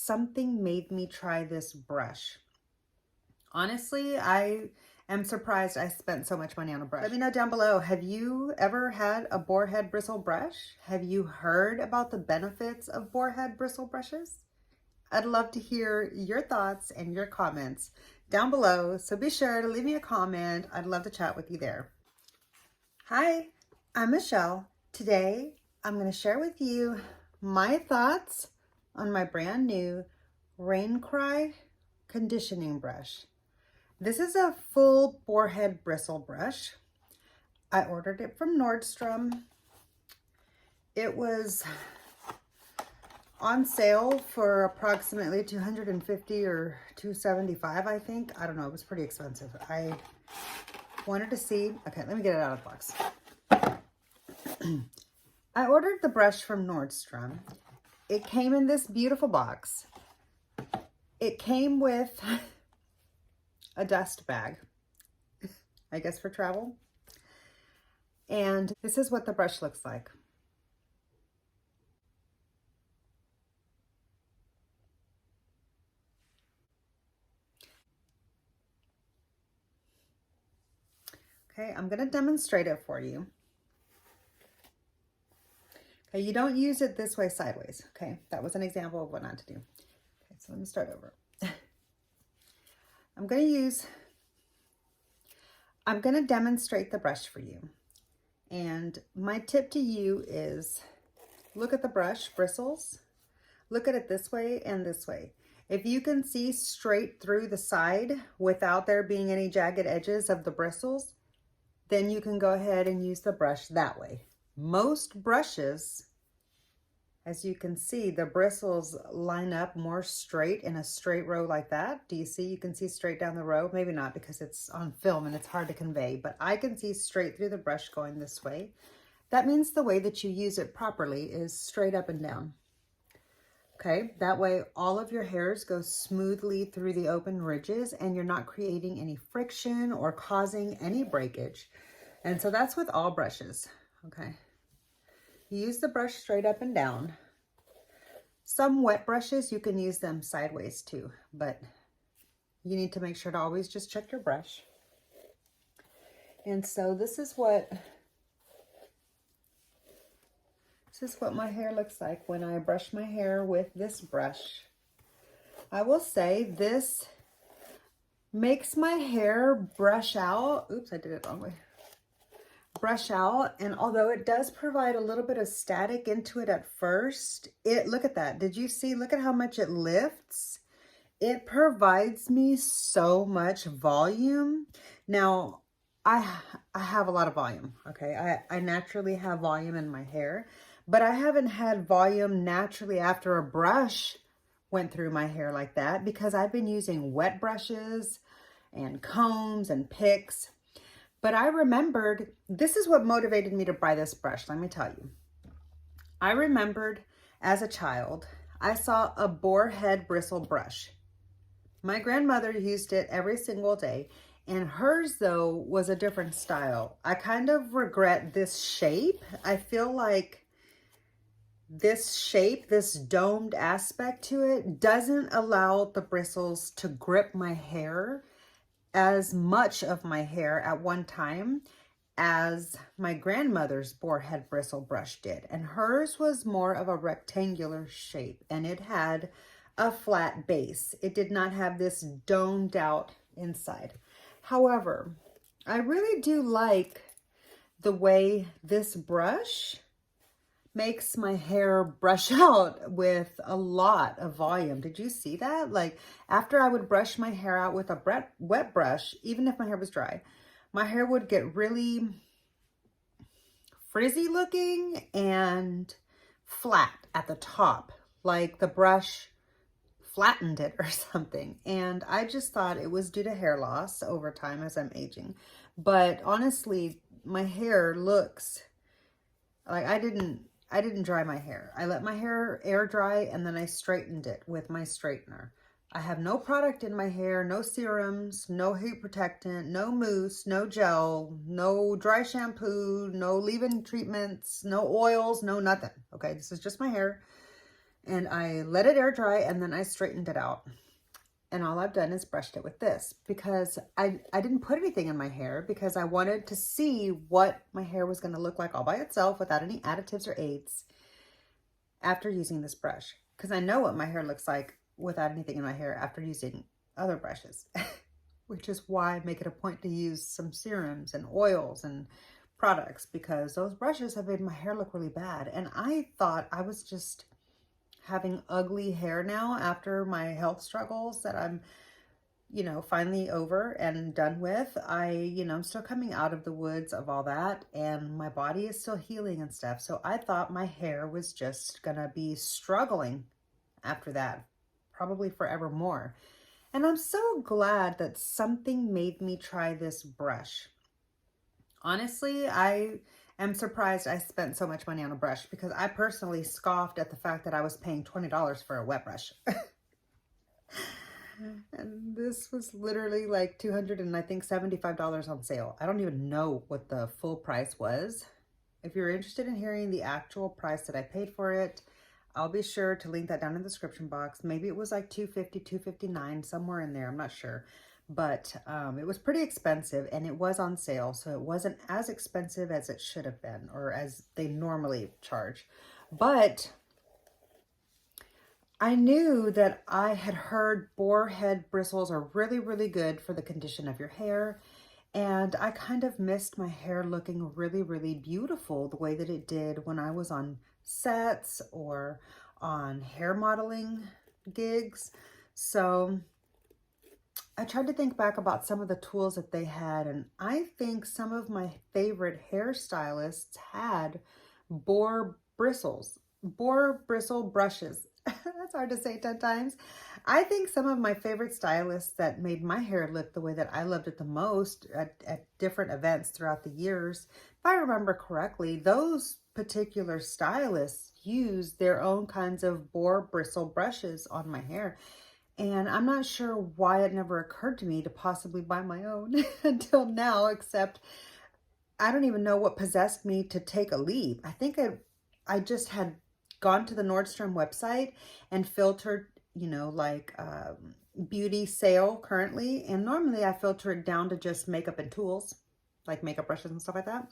something made me try this brush. Honestly, I am surprised I spent so much money on a brush. Let me know down below, have you ever had a boar head bristle brush? Have you heard about the benefits of boar head bristle brushes? I'd love to hear your thoughts and your comments down below, so be sure to leave me a comment. I'd love to chat with you there. Hi, I'm Michelle. Today, I'm going to share with you my thoughts on my brand new RAINCRY conditioning brush. This is a full boar head bristle brush. I ordered it from Nordstrom. It was on sale for approximately $250 or $275, I think. I don't know, it was pretty expensive. I wanted to see, okay, let me get it out of the box. I ordered the brush from Nordstrom. It came in this beautiful box. It came with a dust bag, I guess for travel. And this is what the brush looks like. Okay, I'm gonna demonstrate it for you. Okay, you don't use it this way sideways. Okay, that was an example of what not to do. Okay, so let me start over. I'm gonna demonstrate the brush for you. And my tip to you is look at the brush bristles. Look at it this way and this way. If you can see straight through the side without there being any jagged edges of the bristles, then you can go ahead and use the brush that way. Most brushes, as you can see, the bristles line up more straight in a straight row like that. Do you see? You can see straight down the row. Maybe not because it's on film and it's hard to convey, but I can see straight through the brush going this way. That means the way that you use it properly is straight up and down. Okay, that way all of your hairs go smoothly through the open ridges and you're not creating any friction or causing any breakage. And so that's with all brushes, okay? You use the brush straight up and down. Some wet brushes, you can use them sideways too, but you need to make sure to always just check your brush. And so this is what my hair looks like when I brush my hair with this brush. I will say this makes my hair brush out. Oops, I did it the wrong way. Brush out, and although it does provide a little bit of static into it at first, look at that. Did you see? Look at how much it lifts. It provides me so much volume. Now, I have a lot of volume, okay? I naturally have volume in my hair, but I haven't had volume naturally after a brush went through my hair like that because I've been using wet brushes and combs and picks. But I remembered, this is what motivated me to buy this brush, let me tell you. I remembered as a child, I saw a boar head bristle brush. My grandmother used it every single day, and hers though was a different style. I kind of regret this shape. I feel like this shape, this domed aspect to it, doesn't allow the bristles to grip my hair as much of my hair at one time as my grandmother's boar head bristle brush did. And hers was more of a rectangular shape and it had a flat base. It did not have this domed out inside. However, I really do like the way this brush makes my hair brush out with a lot of volume. Did you see that? Like after I would brush my hair out with a wet brush, even if my hair was dry, my hair would get really frizzy looking and flat at the top, like the brush flattened it or something. And I just thought it was due to hair loss over time as I'm aging. But honestly, my hair looks like I didn't dry my hair. I let my hair air dry and then I straightened it with my straightener. I have no product in my hair, no serums, no heat protectant, no mousse, no gel, no dry shampoo, no leave-in treatments, no oils, no nothing. Okay, this is just my hair. And I let it air dry and then I straightened it out. And all I've done is brushed it with this because I didn't put anything in my hair because I wanted to see what my hair was going to look like all by itself without any additives or aids after using this brush. Because I know what my hair looks like without anything in my hair after using other brushes. Which is why I make it a point to use some serums and oils and products, because those brushes have made my hair look really bad. And I thought I was just having ugly hair now after my health struggles that I'm, you know, finally over and done with. I'm still coming out of the woods of all that and my body is still healing and stuff. So I thought my hair was just gonna be struggling after that, probably forevermore. And I'm so glad that something made me try this brush. Honestly, I am surprised I spent so much money on a brush because I personally scoffed at the fact that I was paying $20 for a wet brush. And this was literally like $200 and I think $75 on sale. I don't even know what the full price was. If you're interested in hearing the actual price that I paid for it, I'll be sure to link that down in the description box. Maybe it was like $250, $259, somewhere in there. I'm not sure. But it was pretty expensive and it was on sale. So it wasn't as expensive as it should have been or as they normally charge. But I knew that I had heard boar head bristles are really, really good for the condition of your hair. And I kind of missed my hair looking really, really beautiful the way that it did when I was on sets or on hair modeling gigs. So I tried to think back about some of the tools that they had, and I think some of my favorite hairstylists had boar bristle brushes. That's hard to say 10 times. I think some of my favorite stylists that made my hair look the way that I loved it the most at different events throughout the years, if I remember correctly, those particular stylists use their own kinds of boar bristle brushes on my hair. And I'm not sure why it never occurred to me to possibly buy my own until now, except I don't even know what possessed me to take a leap. I think I just had gone to the Nordstrom website and filtered, like beauty sale currently. And normally I filter it down to just makeup and tools, like makeup brushes and stuff like that.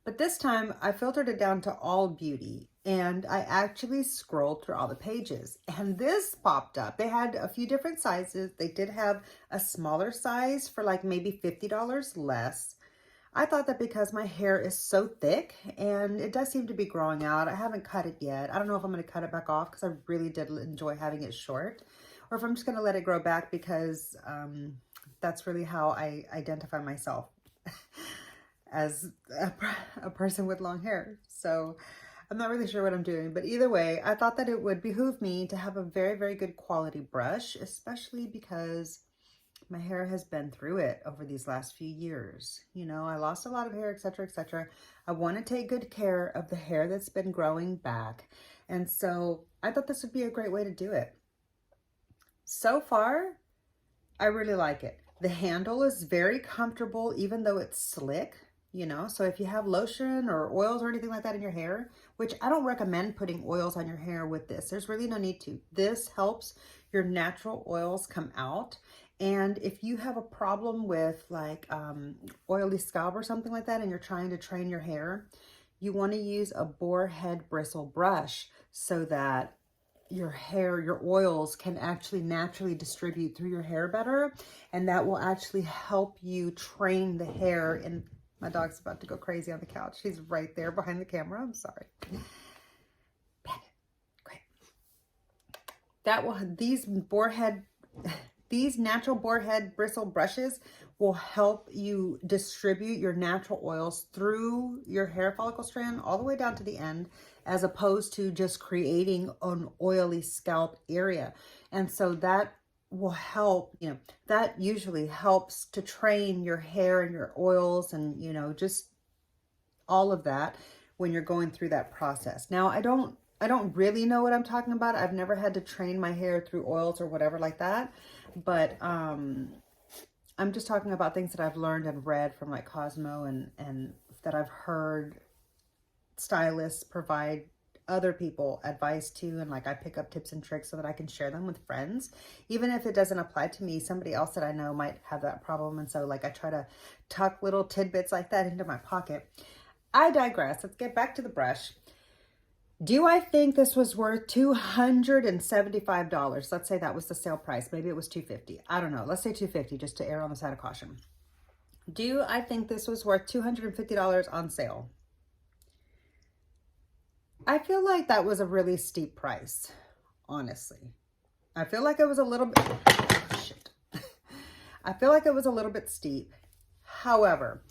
But this time I filtered it down to all beauty and I actually scrolled through all the pages and this popped up. They had a few different sizes. They did have a smaller size for like maybe $50 less. I thought that because my hair is so thick and it does seem to be growing out. I haven't cut it yet. I don't know if I'm going to cut it back off because I really did enjoy having it short, or if I'm just going to let it grow back because that's really how I identify myself as a person with long hair. So I'm not really sure what I'm doing, but either way, I thought that it would behoove me to have a very, very good quality brush, especially because my hair has been through it over these last few years. I lost a lot of hair, etc., etc. I want to take good care of the hair that's been growing back. And so I thought this would be a great way to do it. So far, I really like it. The handle is very comfortable, even though it's slick, so if you have lotion or oils or anything like that in your hair, which I don't recommend putting oils on your hair with this. There's really no need to. This helps your natural oils come out. And if you have a problem with like oily scalp or something like that and you're trying to train your hair, you want to use a boar head bristle brush so that your hair, your oils can actually naturally distribute through your hair better. And that will actually help you train the hair. And my dog's about to go crazy on the couch. She's right there behind the camera. I'm sorry. Great. That will, these natural boar head bristle brushes will help you distribute your natural oils through your hair follicle strand all the way down to the end, as opposed to just creating an oily scalp area. And so that will help, that usually helps to train your hair and your oils and, just all of that when you're going through that process. Now, I don't really know what I'm talking about. I've never had to train my hair through oils or whatever like that. But I'm just talking about things that I've learned and read from like Cosmo and that I've heard stylists provide other people advice too, and like I pick up tips and tricks so that I can share them with friends. Even if it doesn't apply to me, somebody else that I know might have that problem. And so like I try to tuck little tidbits like that into my pocket. I digress. Let's get back to the brush. Do I think this was worth $275? Let's say that was the sale price. Maybe it was $250. I don't know. Let's say $250 just to err on the side of caution. Do I think this was worth $250 on sale? I feel like that was a really steep price, honestly. I feel like it was a little bit, shit. I feel like it was a little bit steep. However,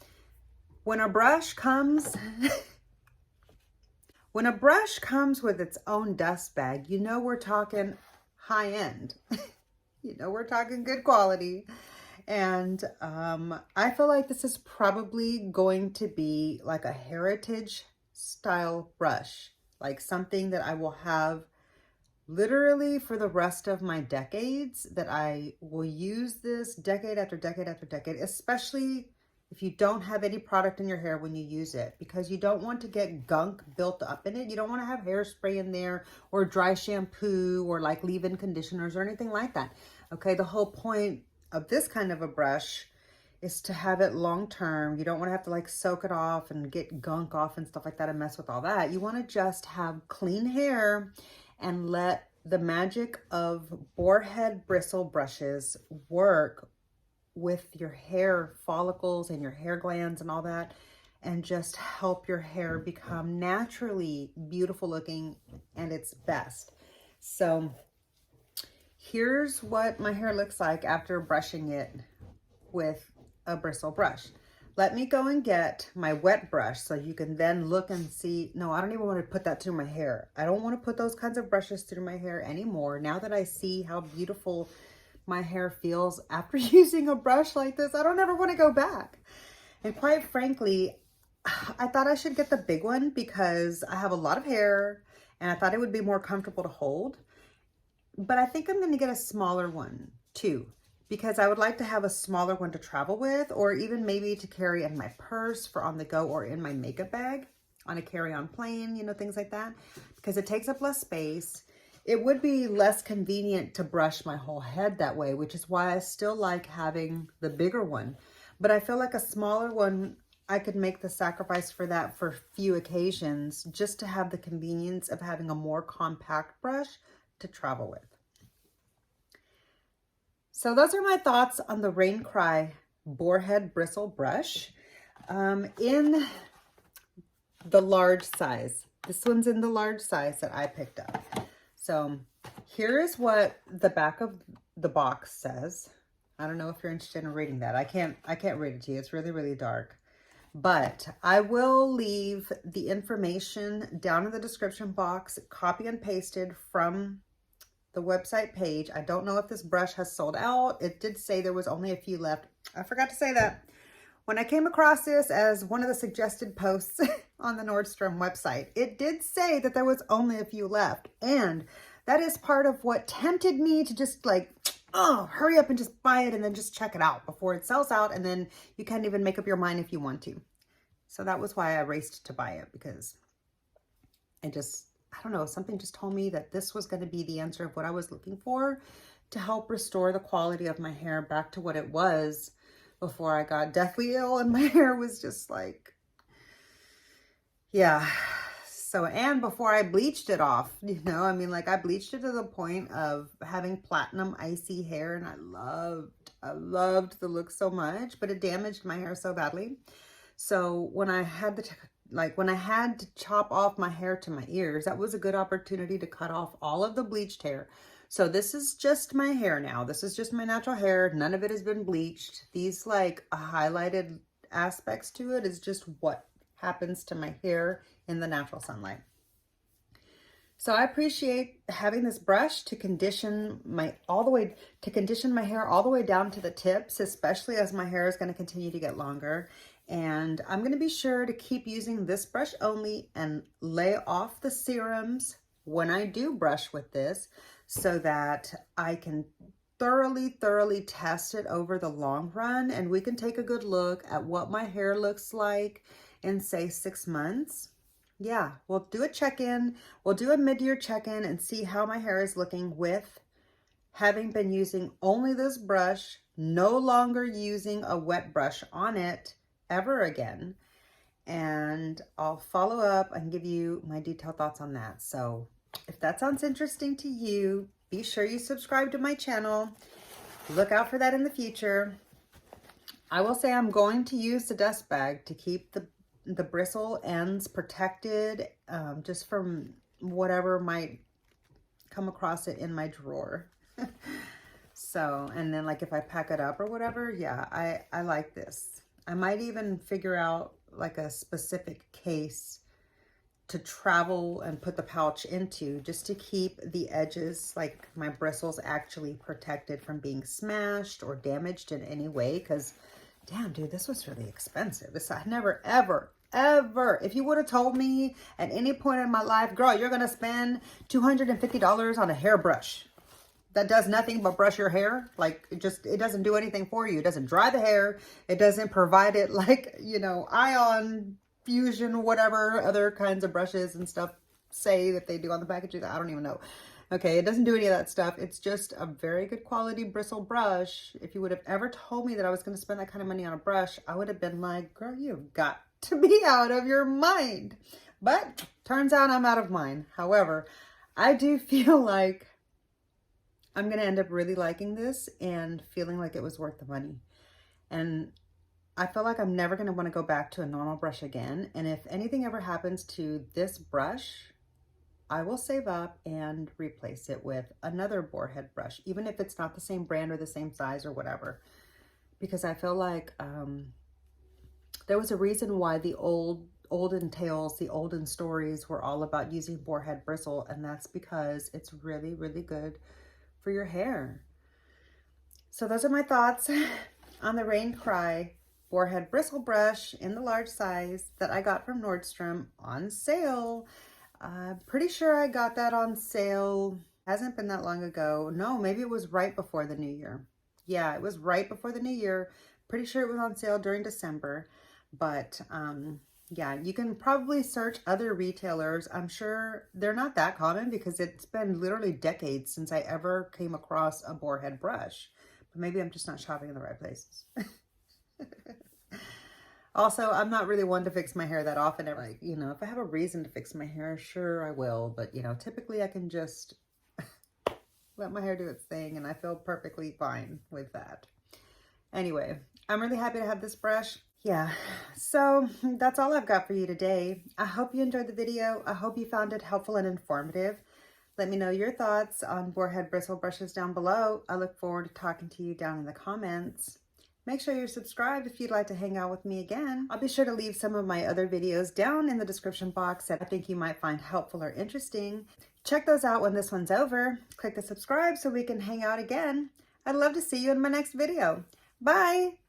when a brush comes... When a brush comes with its own dust bag, you know we're talking high end. You know we're talking good quality. And I feel like this is probably going to be like a heritage style brush. Like something that I will have literally for the rest of my decades, that I will use this decade after decade after decade, especially if you don't have any product in your hair when you use it, because you don't want to get gunk built up in it. You don't want to have hairspray in there or dry shampoo or like leave-in conditioners or anything like that. Okay, the whole point of this kind of a brush is to have it long-term. You don't want to have to like soak it off and get gunk off and stuff like that and mess with all that. You want to just have clean hair and let the magic of boar bristle brushes work with your hair follicles and your hair glands and all that, and just help your hair become naturally beautiful looking and its best. So here's what my hair looks like after brushing it with a bristle brush. Let me go and get my wet brush so you can then look and see. No, I don't even want to put that through my hair. I don't want to put those kinds of brushes through my hair anymore. Now that I see how beautiful my hair feels after using a brush like this, I don't ever want to go back. And quite frankly, I thought I should get the big one because I have a lot of hair and I thought it would be more comfortable to hold. But I think I'm going to get a smaller one too, because I would like to have a smaller one to travel with, or even maybe to carry in my purse for on the go, or in my makeup bag on a carry-on plane, you know, things like that, because it takes up less space. It would be less convenient to brush my whole head that way, which is why I still like having the bigger one. But I feel like a smaller one, I could make the sacrifice for that for few occasions, just to have the convenience of having a more compact brush to travel with. So those are my thoughts on the RAINCRY Boar Bristle brush in the large size. This one's in the large size that I picked up. So here is what the back of the box says. I don't know if you're interested in reading that. I can't read it to you. It's really, really dark. But I will leave the information down in the description box, copy and pasted from the website page. I don't know if this brush has sold out. It did say there was only a few left. I forgot to say that. When I came across this as one of the suggested posts on the Nordstrom website, it did say that there was only a few left. And that is part of what tempted me to just like, oh, hurry up and just buy it and then just check it out before it sells out. And then you can't even make up your mind if you want to. So that was why I raced to buy it, because I don't know, something just told me that this was going to be the answer of what I was looking for to help restore the quality of my hair back to what it was before I got deathly ill and my hair was just like, yeah. So, and before I bleached it off, you know, I mean, like I bleached it to the point of having platinum icy hair, and I loved the look so much, but it damaged my hair so badly. So when I had to chop off my hair to my ears, that was a good opportunity to cut off all of the bleached hair. So this is just my hair now. This is just my natural hair. None of it has been bleached. These like highlighted aspects to it is just what happens to my hair in the natural sunlight. So I appreciate having this brush to condition my hair all the way down to the tips, especially as my hair is going to continue to get longer. And I'm going to be sure to keep using this brush only and lay off the serums when I do brush with this, so that I can thoroughly test it over the long run, and we can take a good look at what my hair looks like in say 6 months. yeah, we'll do a check-in. We'll do a mid-year check-in and see how my hair is looking with having been using only this brush, no longer using a wet brush on it ever again. And I'll follow up and give you my detailed thoughts on that. So if that sounds interesting to you, be sure you subscribe to my channel. Look out for that in the future. I will say I'm going to use the dust bag to keep the bristle ends protected, just from whatever might come across it in my drawer. So, and then like if I pack it up or whatever, yeah, I like this. I might even figure out like a specific case to travel and put the pouch into, just to keep the edges, like my bristles, actually protected from being smashed or damaged in any way. Because damn, dude, this was really expensive. This, I never, ever, if you would have told me at any point in my life, girl, you're gonna spend $250 on a hairbrush that does nothing but brush your hair, like it doesn't do anything for you. It doesn't dry the hair. It doesn't provide it, like, you know, ion fusion, whatever other kinds of brushes and stuff say that they do on the packaging. I don't even know. Okay, it doesn't do any of that stuff. It's just a very good quality bristle brush. If you would have ever told me that I was going to spend that kind of money on a brush, I would have been like, girl, you've got to be out of your mind. But turns out I'm out of mind. However, I do feel like I'm going to end up really liking this and feeling like it was worth the money. And I feel like I'm never going to want to go back to a normal brush again. And if anything ever happens to this brush, I will save up and replace it with another boar head brush, even if it's not the same brand or the same size or whatever. Because I feel like there was a reason why the olden tales, the olden stories were all about using boar head bristle. And that's because it's really, really good for your hair. So those are my thoughts on the RAINCRY Boar Head Bristle Brush in the large size that I got from Nordstrom on sale. Pretty sure I got that on sale. Hasn't been that long ago. No, maybe it was right before the new year. Yeah, it was right before the new year. Pretty sure it was on sale during December. But yeah, you can probably search other retailers. I'm sure they're not that common because it's been literally decades since I ever came across a boar head brush. But maybe I'm just not shopping in the right places. Also, I'm not really one to fix my hair that often. Like, you know, if I have a reason to fix my hair, sure I will. But, you know, typically I can just let my hair do its thing and I feel perfectly fine with that. Anyway, I'm really happy to have this brush. Yeah, so that's all I've got for you today. I hope you enjoyed the video. I hope you found it helpful and informative. Let me know your thoughts on boar head bristle brushes down below. I look forward to talking to you down in the comments. Make sure you're subscribed if you'd like to hang out with me again. I'll be sure to leave some of my other videos down in the description box that I think you might find helpful or interesting. Check those out when this one's over. Click the subscribe so we can hang out again. I'd love to see you in my next video. Bye!